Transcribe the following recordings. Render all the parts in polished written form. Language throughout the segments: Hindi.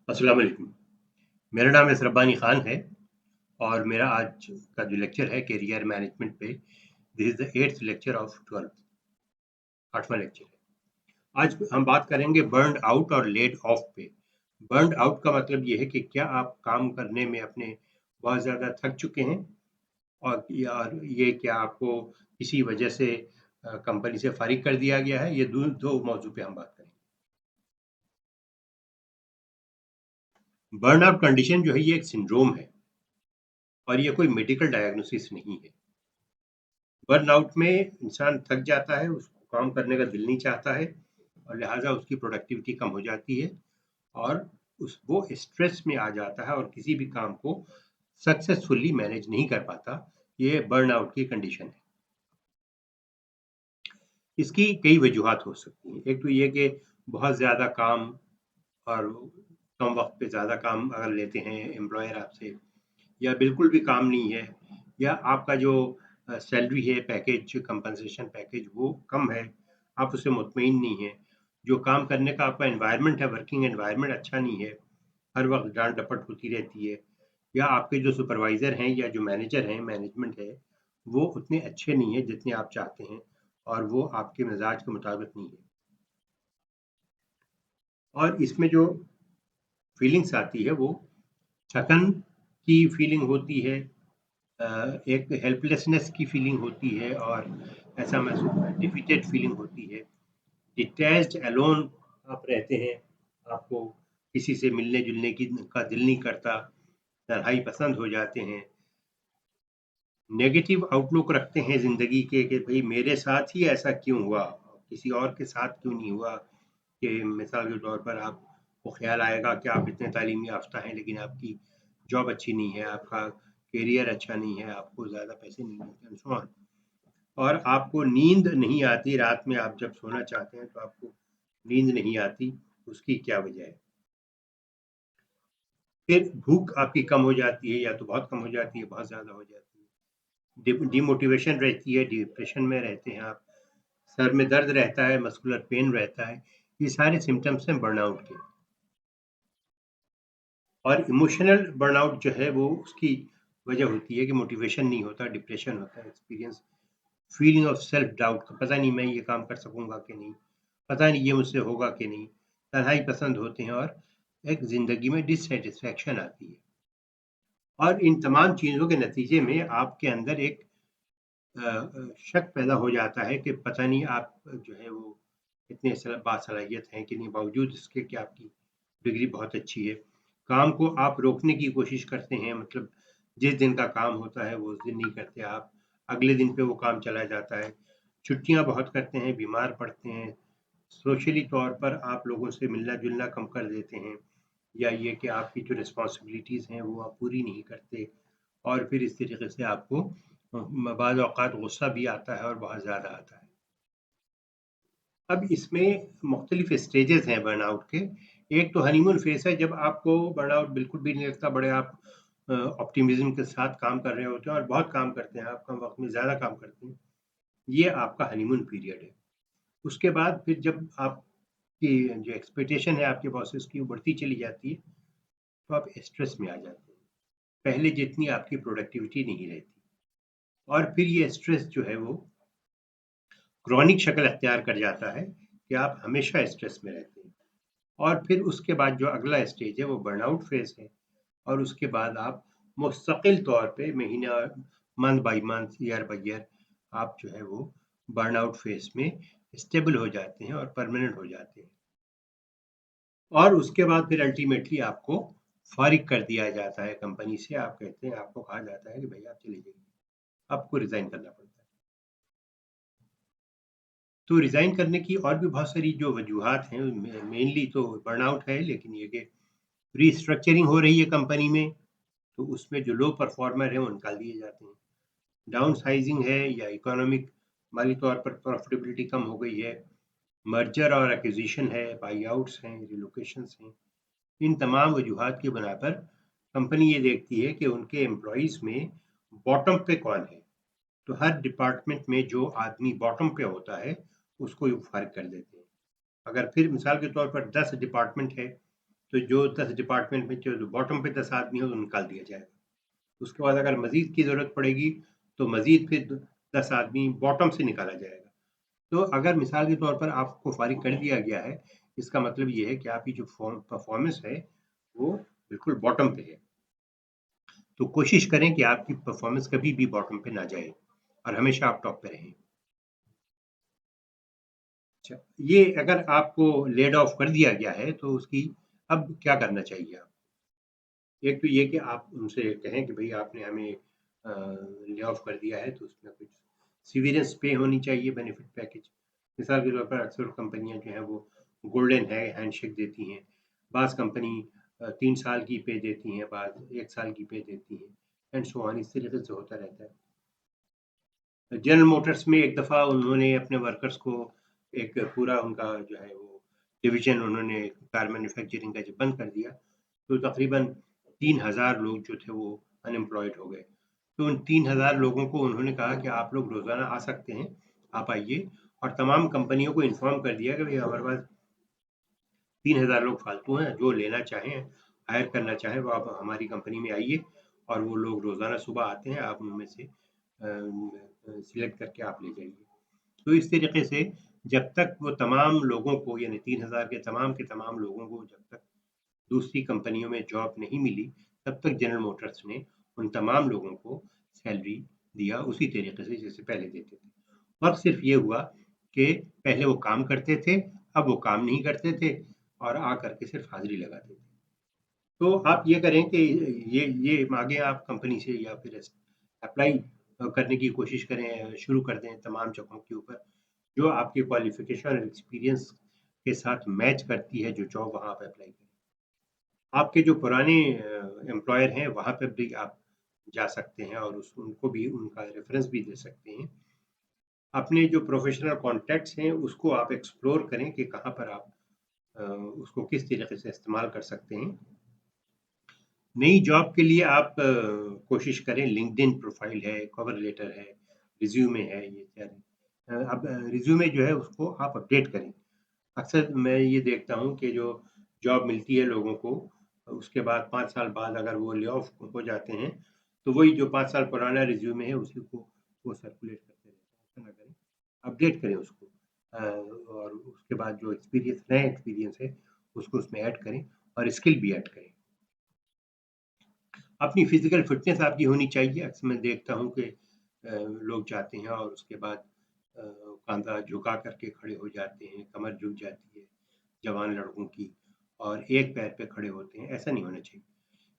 अस्सलाम वालेकुम। मेरा नाम असरफ रब्बानी ख़ान है और मेरा आज का जो लेक्चर है करियर मैनेजमेंट पे, this is the 8th lecture of 12th, 8वां लेक्चर है। आज हम बात करेंगे बर्न्ड आउट और लेड ऑफ पे। बर्न्ड आउट का मतलब ये है कि क्या आप काम करने में अपने बहुत ज़्यादा थक चुके हैं और ये क्या आपको किसी वजह से कंपनी से फ़ारिग कर दिया गया है? ये 2 मौज़ू पे हम बात करेंगे। बर्नआउट कंडीशन जो है ये एक सिंड्रोम है और ये कोई मेडिकल डायग्नोसिस नहीं है। बर्नआउट में इंसान थक जाता है, उसको काम करने का दिल नहीं चाहता है और लिहाजा उसकी प्रोडक्टिविटी कम हो जाती है और वो स्ट्रेस में आ जाता है और किसी भी काम को सक्सेसफुली मैनेज नहीं कर पाता। ये बर्नआउट की कंडीशन है। इसकी कई वजूहात हो सकती हैं। एक तो ये कि बहुत ज़्यादा काम और कम वक्त पे ज़्यादा काम अगर लेते हैं एम्प्लॉयर आपसे, या बिल्कुल भी काम नहीं है, या आपका जो सैलरी है, पैकेज, कंपनसेशन पैकेज वो कम है, आप उससे मुतमईन नहीं हैं, जो काम करने का आपका एनवायरनमेंट है, वर्किंग एनवायरनमेंट अच्छा नहीं है, हर वक्त डांट डपट होती रहती है, या आपके जो सुपरवाइजर हैं या जो मैनेजर हैं, मैनेजमेंट है, वो उतने अच्छे नहीं है जितने आप चाहते हैं और वो आपके मिजाज के मुताबिक नहीं है। और इसमें जो फीलिंग्स आती है वो थकन की फीलिंग होती है, एक हेल्पलेसनेस की फीलिंग होती है और ऐसा महसूस डिफीटेड फीलिंग होती है। डिटैच्ड अलोन आप रहते हैं, आपको किसी से मिलने जुलने की का दिल नहीं करता, तन्हाई पसंद हो जाते हैं, नेगेटिव आउटलुक रखते हैं ज़िंदगी के कि भाई मेरे साथ ही ऐसा क्यों हुआ, किसी और के साथ क्यों नहीं हुआ। कि मिसाल के तौर पर आपको ख्याल आएगा कि आप इतने तालीमी याफ्ता हैं लेकिन आपकी जॉब अच्छी नहीं है, आपका करियर अच्छा नहीं है, आपको ज़्यादा पैसे नहीं मिलते एंड सो ऑन। और आपको नींद नहीं आती रात में, आप जब सोना चाहते हैं तो आपको नींद नहीं आती, उसकी क्या वजह है? फिर भूख आपकी कम हो जाती है, या तो बहुत कम हो जाती है, बहुत ज़्यादा हो जाती है। डिमोटिवेशन रहती है, डिप्रेशन में रहते हैं आप, सर में दर्द रहता है, मस्कुलर पेन रहता है। ये सारे सिम्पटम्स हैं बर्नआउट के। और इमोशनल बर्नआउट जो है वो उसकी वजह होती है कि मोटिवेशन नहीं होता, डिप्रेशन होता है, experience feeling of self doubt, पता नहीं मैं ये काम कर सकूंगा कि नहीं, पता नहीं ये मुझसे होगा कि नहीं, तन्हाई पसंद होते हैं और एक ज़िंदगी में डिससैटिस्फैक्शन आती है। और इन तमाम चीज़ों के नतीजे में आपके अंदर एक शक पैदा हो जाता है कि पता नहीं आप जो है वो इतने बासलाहियत हैं कि नहीं, बावजूद इसके कि आपकी डिग्री बहुत अच्छी है। काम को आप रोकने की कोशिश करते हैं, मतलब जिस दिन का काम होता है वो उस दिन नहीं करते आप, अगले दिन पे वो काम चला जाता है। छुट्टियाँ बहुत करते हैं, बीमार पड़ते हैं, सोशली तौर पर आप लोगों से मिलना-जुलना कम कर देते हैं, या ये कि आपकी जो रिस्पॉन्सिबिलिटीज़ हैं वो आप पूरी नहीं करते और फिर इस तरीके से आपको बाज़ औक़ात गुस्सा भी आता है और बहुत ज़्यादा आता है। अब इसमें मुख्तलिफ स्टेजेस हैं बर्नआउट के। एक तो हनीमून फेज़ है, जब आपको बर्नआउट बिल्कुल भी नहीं लगता, बड़े आप ऑप्टिमिज़्म के साथ काम कर रहे होते हैं और बहुत काम करते हैं, आप कम वक़्त में ज़्यादा काम करते हैं। ये आपका हनीमून पीरियड है। उसके बाद फिर जब आपकी जो एक्सपेक्टेशन है आपके बॉसेस की वो बढ़ती चली जाती है, तो आप स्ट्रेस में आ जाते हैं। पहले जितनी आपकी प्रोडक्टिविटी नहीं रहती और फिर ये स्ट्रेस जो है वो क्रॉनिक शक्ल अख्तियार कर जाता है कि आप हमेशा स्ट्रेस में रहते हैं। और फिर उसके बाद जो अगला स्टेज है वो बर्नआउट फेज़ है और उसके बाद आप मुस्तकिल तौर पे महीना, month by month, year by year आप जो है वो बर्नआउट फेज़ में स्टेबल हो जाते हैं और परमानेंट हो जाते हैं। और उसके बाद फिर अल्टीमेटली आपको फ़ारिग कर दिया जाता है कंपनी से। आप कहते हैं, आपको कहा जाता है कि भई आप चले जाइए, आपको रिज़ाइन करना पड़ता है। तो रिज़ाइन करने की और भी बहुत सारी जो वजूहात हैं, मेनली तो बर्नआउट है, लेकिन ये कि रीस्ट्रक्चरिंग हो रही है कंपनी में, तो उसमें जो लो परफॉर्मर हैं वो निकाल दिए जाते हैं। डाउन साइजिंग है या इकोनॉमिक माली तौर पर प्रॉफिटेबिलिटी कम हो गई है, मर्जर और एक्विजिशन है, बाई आउट्स हैं, रिलोकेशंस हैं। इन तमाम वजूहात की बिना पर कंपनी ये देखती है कि उनके एम्प्लॉइज़ में बॉटम पे कौन है। तो हर डिपार्टमेंट में जो आदमी बॉटम पे होता है, उसको ये फारिग कर देते हैं। अगर फिर मिसाल के तौर पर 10 डिपार्टमेंट है, तो जो 10 डिपार्टमेंट में जो बॉटम पे 10 आदमी हो तो निकाल दिया जाएगा। उसके बाद अगर मज़ीद की ज़रूरत पड़ेगी तो मज़ीद फिर 10 आदमी बॉटम से निकाला जाएगा। तो अगर मिसाल के तौर पर आपको फारिग कर दिया गया है, इसका मतलब ये है कि आपकी जो परफॉर्मेंस है वो बिल्कुल बॉटम पे है। तो कोशिश करें कि आपकी परफॉर्मेंस कभी भी बॉटम पे ना जाए और हमेशा आप टॉप पे रहें। अच्छा, ये अगर आपको लेड ऑफ कर दिया गया है तो उसकी अब क्या करना चाहिए आप? एक तो ये कि आप उनसे कहें कि भई आपने हमें ले ऑफ कर दिया है तो उसमें कुछ सीवरेंस पे होनी चाहिए बेनिफिट पैकेज। मिसाल के तौर पर अक्सर कंपनियाँ जो हैं वो गोल्डन है हैंडशेक देती हैं। बाज़ कंपनी 3 साल की पे देती हैं, बाज़ 1 साल की पे देती हैं एंड सो ऑन इस तरीके से होता रहता है। जनरल मोटर्स में एक दफ़ा उन्होंने अपने वर्कर्स को एक पूरा उनका जो है वो डिवीज़न उन्होंने कार मैन्युफैक्चरिंग का जब बंद कर दिया, तो तकरीबन 3000 लोग जो थे वो अनएम्प्लॉयड हो गए। तो उन 3000 लोगों को उन्होंने कहा कि आप लोग रोज़ाना आ सकते हैं, आप आइए और तमाम कंपनियों को इन्फॉर्म कर दिया कि भई हमारे पास 3000 लोग फालतू हैं, जो लेना चाहें, हायर करना चाहें वो आप हमारी कंपनी में आइए और वो लोग रोज़ाना सुबह आते हैं, आप उनमें से सिलेक्ट करके आप ले जाइए। तो इस तरीके से जब तक वो तमाम लोगों को यानी 3000 के तमाम लोगों को जब तक दूसरी कंपनियों में जॉब नहीं मिली, तब तक जनरल मोटर्स ने उन तमाम लोगों को सैलरी दिया उसी तरीके से जैसे पहले देते थे। फ़र्क सिर्फ़ ये हुआ कि पहले वो काम करते थे, अब वो काम नहीं करते थे और आकर के सिर्फ़ हाज़िरी लगाते थे। तो आप ये करें कि ये माँगे आप कंपनी से या फिर अप्लाई करने की कोशिश करें, शुरू कर दें तमाम जगहों के ऊपर, जो आपकी क्वालिफ़िकेशन और एक्सपीरियंस के साथ मैच करती है जो जॉब वहाँ आप अप्लाई करें। आपके जो पुराने एम्प्लॉयर हैं वहाँ पे भी आप जा सकते हैं और उस उनको भी उनका रेफ़रेंस भी दे सकते हैं। अपने जो प्रोफ़ेशनल कॉन्टैक्ट्स हैं उसको आप एक्सप्लोर करें कि कहाँ पर आप उसको किस तरीके से इस्तेमाल कर सकते हैं। नई जॉब के लिए आप कोशिश करें लिंक्डइन प्रोफ़ाइल है, कवर लेटर है, रिज़्यूमे है, ये सारी अब रिज़्यूमे जो है उसको आप अपडेट करें। अक्सर मैं ये देखता हूँ कि जो जॉब मिलती है लोगों को, उसके बाद 5 साल बाद अगर वो ले ऑफ हो जाते हैं, तो वही जो 5 साल पुराना रिज़्यूमे है उसी को वो सर्कुलेट करते रहते हैं। ऐसा ना करें, अपडेट करें उसको और उसके बाद जो एक्सपीरियंस नया एक्सपीरियंस है, उसको उसमें ऐड करें और स्किल भी ऐड करें। अपनी फिज़िकल फ़िटनेस आपकी होनी चाहिए। अक्सर मैं देखता हूँ कि लोग जाते हैं और उसके बाद कंधा झुका करके खड़े हो जाते हैं, कमर झुक जाती है, जवान लड़कों की और एक पैर पे खड़े होते हैं, ऐसा नहीं होना चाहिए।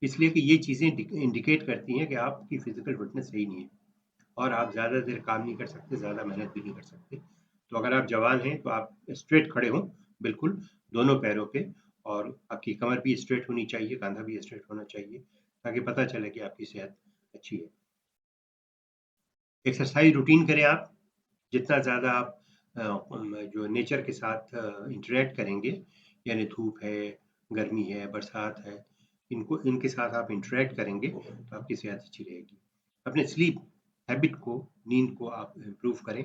इसलिए कि ये चीज़ें इंडिकेट करती हैं कि आपकी फिज़िकल फ़िटनेस सही नहीं है और आप ज़्यादा देर काम नहीं कर सकते, ज़्यादा मेहनत भी नहीं कर सकते। तो अगर आप जवान हैं, तो आप स्ट्रेट खड़े हों, बिल्कुल, दोनों पैरों पे और आपकी कमर भी स्ट्रेट होनी चाहिए, कंधा भी स्ट्रेट होना चाहिए, ताकि पता चले कि आपकी सेहत अच्छी है। एक्सरसाइज़ रूटीन करें आप, जितना ज़्यादा आप जो नेचर के साथ इंटरैक्ट करेंगे, यानी धूप है, गर्मी है, बरसात है, इनके साथ आप इंटरैक्ट करेंगे, तो आपकी सेहत अच्छी रहेगी। अपने स्लीप हैबिट को, नींद को आप इम्प्रूव करें।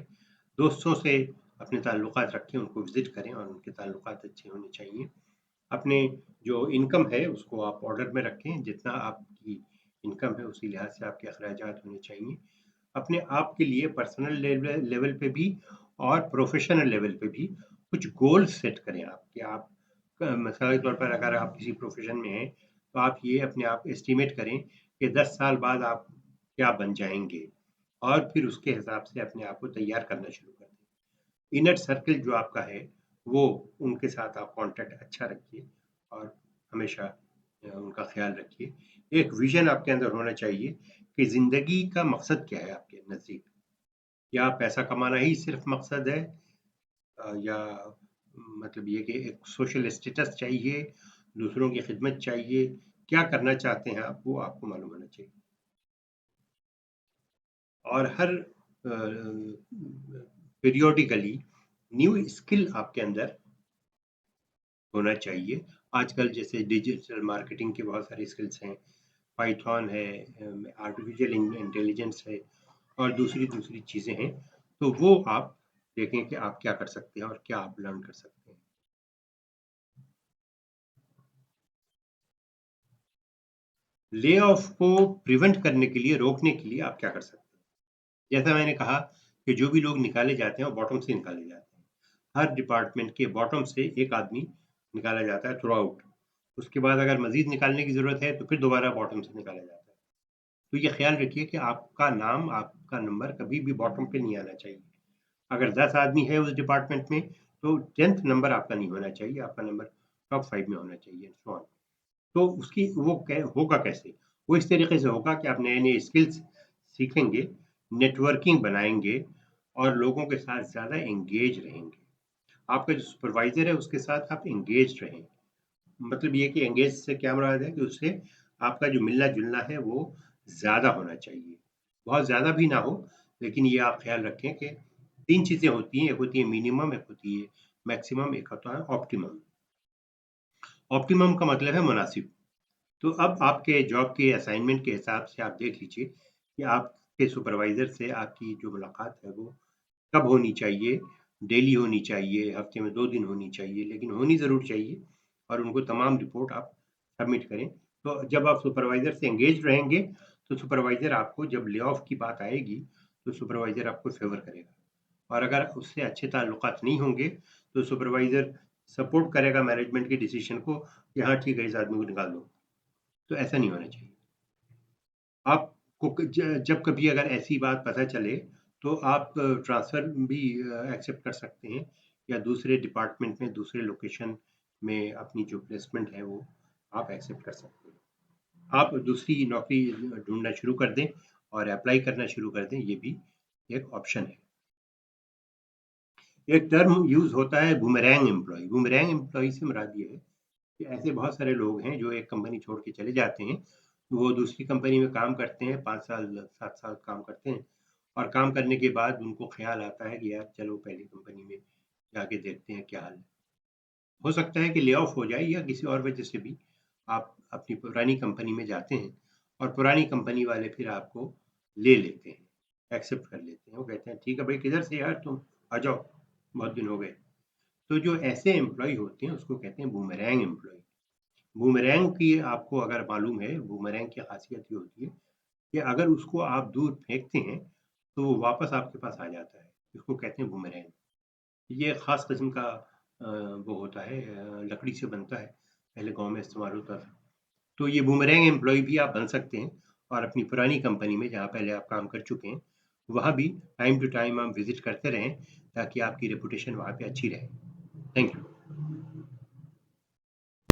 दोस्तों से अपने ताल्लुकात रखें, उनको विज़िट करें और उनके ताल्लुकात अच्छे होने चाहिए। अपने जो इनकम है, उसको आप ऑर्डर में रखें, जितना आपकी इनकम है, उसी लिहाज से आपके अखराजात होने चाहिए। अपने आप के लिए पर्सनल लेवल लेवल पे भी और प्रोफ़ेशनल लेवल पे भी कुछ गोल सेट करें आप कि आप मिसाल के तौर पर अगर आप किसी प्रोफ़ेशन में हैं, तो आप ये अपने आप एस्टिमेट करें कि 10 साल बाद आप क्या बन जाएँगे और फिर उसके हिसाब से अपने आप को तैयार करना शुरू कर दें। इनर सर्कल जो आपका है, वो उनके साथ आप कॉन्टैक्ट अच्छा रखिए और हमेशा उनका ख़्याल रखिए। एक विज़न आपके अंदर होना चाहिए कि ज़िंदगी का मकसद क्या है आपके नज़दीक? क्या पैसा कमाना ही सिर्फ़ मकसद है या मतलब ये कि एक सोशल स्टेटस चाहिए, दूसरों की खिदमत चाहिए, क्या करना चाहते हैं आप, वो आपको मालूम होना चाहिए। और हर पीरियोडिकली न्यू स्किल आपके अंदर होना चाहिए। आजकल जैसे डिजिटल मार्केटिंग के बहुत सारे स्किल्स हैं, पाइथन है, आर्टिफ़िशियल इंटेलिजेंस है और दूसरी चीज़ें हैं, तो वो आप देखें कि आप क्या कर सकते हैं और क्या आप लर्न कर सकते हैं। ले ऑफ को प्रिवेंट करने के लिए, रोकने के लिए आप क्या कर सकते हैं? जैसा मैंने कहा कि जो भी लोग निकाले जाते हैं वो बॉटम से निकाले जाते हैं। हर डिपार्टमेंट के बॉटम से एक आदमी निकाला जाता है थ्रू आउट। उसके बाद अगर मज़ीद निकालने की ज़रूरत है तो फिर दोबारा बॉटम से निकाला जाता है। तो ये ख़्याल रखिए कि आपका नाम, आपका नंबर कभी भी बॉटम पे नहीं आना चाहिए। अगर 10 आदमी है उस डिपार्टमेंट में तो 10th नंबर आपका नहीं होना चाहिए, आपका नंबर टॉप 5 में होना चाहिए एंड सो ऑन। तो उसकी वो कै होगा कैसे? वो इस तरीके से होगा कि आप नए-नए स्किल्स सीखेंगे, नेटवर्किंग बनाएँगे और लोगों के साथ ज़्यादा एंगेज रहेंगे। आपका जो सुपरवाइज़र है उसके साथ आप एंगेज्ड रहें। मतलब ये कि एंगेज से क्या मुराद है कि उससे आपका जो मिलना-जुलना है वो ज़्यादा होना चाहिए। बहुत ज़्यादा भी ना हो, लेकिन ये आप ख़्याल रखें कि 3 चीज़ें होती हैं, एक होती है मिनिमम, एक होती है मैक्सिमम, एक होता है ऑप्टिमम। ऑप्टिमम का मतलब है मुनासिब। तो अब आपके जॉब के असाइनमेंट के हिसाब से आप देख लीजिए कि आपके सुपरवाइज़र से आपकी जो मुलाकात है वो कब होनी चाहिए, डेली होनी चाहिए, हफ़्ते में 2 दिन होनी चाहिए, लेकिन होनी ज़रूर चाहिए और उनको तमाम रिपोर्ट आप सबमिट करें। तो जब आप सुपरवाइज़र से एंगेज्ड रहेंगे, तो सुपरवाइज़र आपको जब ले ऑफ की बात आएगी, तो सुपरवाइज़र आपको फ़ेवर करेगा और अगर उससे अच्छे ताल्लुकात नहीं होंगे, तो सुपरवाइज़र सपोर्ट करेगा मैनेजमेंट के डिसीज़न को कि हाँ, ठीक है, इस आदमी को निकाल दो। तो ऐसा नहीं होना चाहिए। आपको जब कभी अगर ऐसी बात पता चले तो आप ट्रांसफ़र भी एक्सेप्ट कर सकते हैं या दूसरे डिपार्टमेंट में दूसरे लोकेशन में अपनी जो प्लेसमेंट है वो आप एक्सेप्ट कर सकते हैं। आप दूसरी नौकरी ढूँढना शुरू कर दें और अप्लाई करना शुरू कर दें, ये भी एक ऑप्शन है। एक टर्म यूज़ होता है बूमरैंग एम्प्लॉयी। बूमरैंग एम्प्लॉयी से मुराद ये है कि ऐसे बहुत सारे लोग हैं जो एक कंपनी छोड़ के चले जाते हैं। वो दूसरी कंपनी में काम करते हैं, 5 साल, 7 साल काम करते हैं और काम करने के बाद उनको ख़्याल आता है कि यार चलो पहली कंपनी में जाके देखते हैं क्या हाल है। हो सकता है कि ले ऑफ हो जाए या किसी और वजह से भी आप अपनी पुरानी कंपनी में जाते हैं और पुरानी कंपनी वाले फिर आपको ले लेते हैं, एक्सेप्ट कर लेते हैं। वो कहते हैं ठीक है भाई किधर से यार तुम? आ जाओ, बहुत दिन हो गए। तो जो ऐसे एम्प्लॉयी होते हैं उसको कहते हैं बूमरैंग एम्प्लॉयी। बूमरैंग की आपको अगर मालूम है, बूमरैंग की ख़ासियत ये होती है कि अगर उसको आप दूर फेंकते हैं, तो वो वापस आपके पास आ जाता है। इसको कहते हैं बूमरैंग। ये ख़ास किस्म का वो होता है लकड़ी से बनता है, पहले गाँव में इस्तेमाल होता था। तो ये बूमरैंग एम्प्लॉयी भी आप बन सकते हैं और अपनी पुरानी कंपनी में जहाँ पहले आप काम कर चुके हैं, वहाँ भी टाइम टू टाइम आप विज़िट करते रहें, ताकि आपकी रेपुटेशन वहाँ पे अच्छी रहे। Thank you.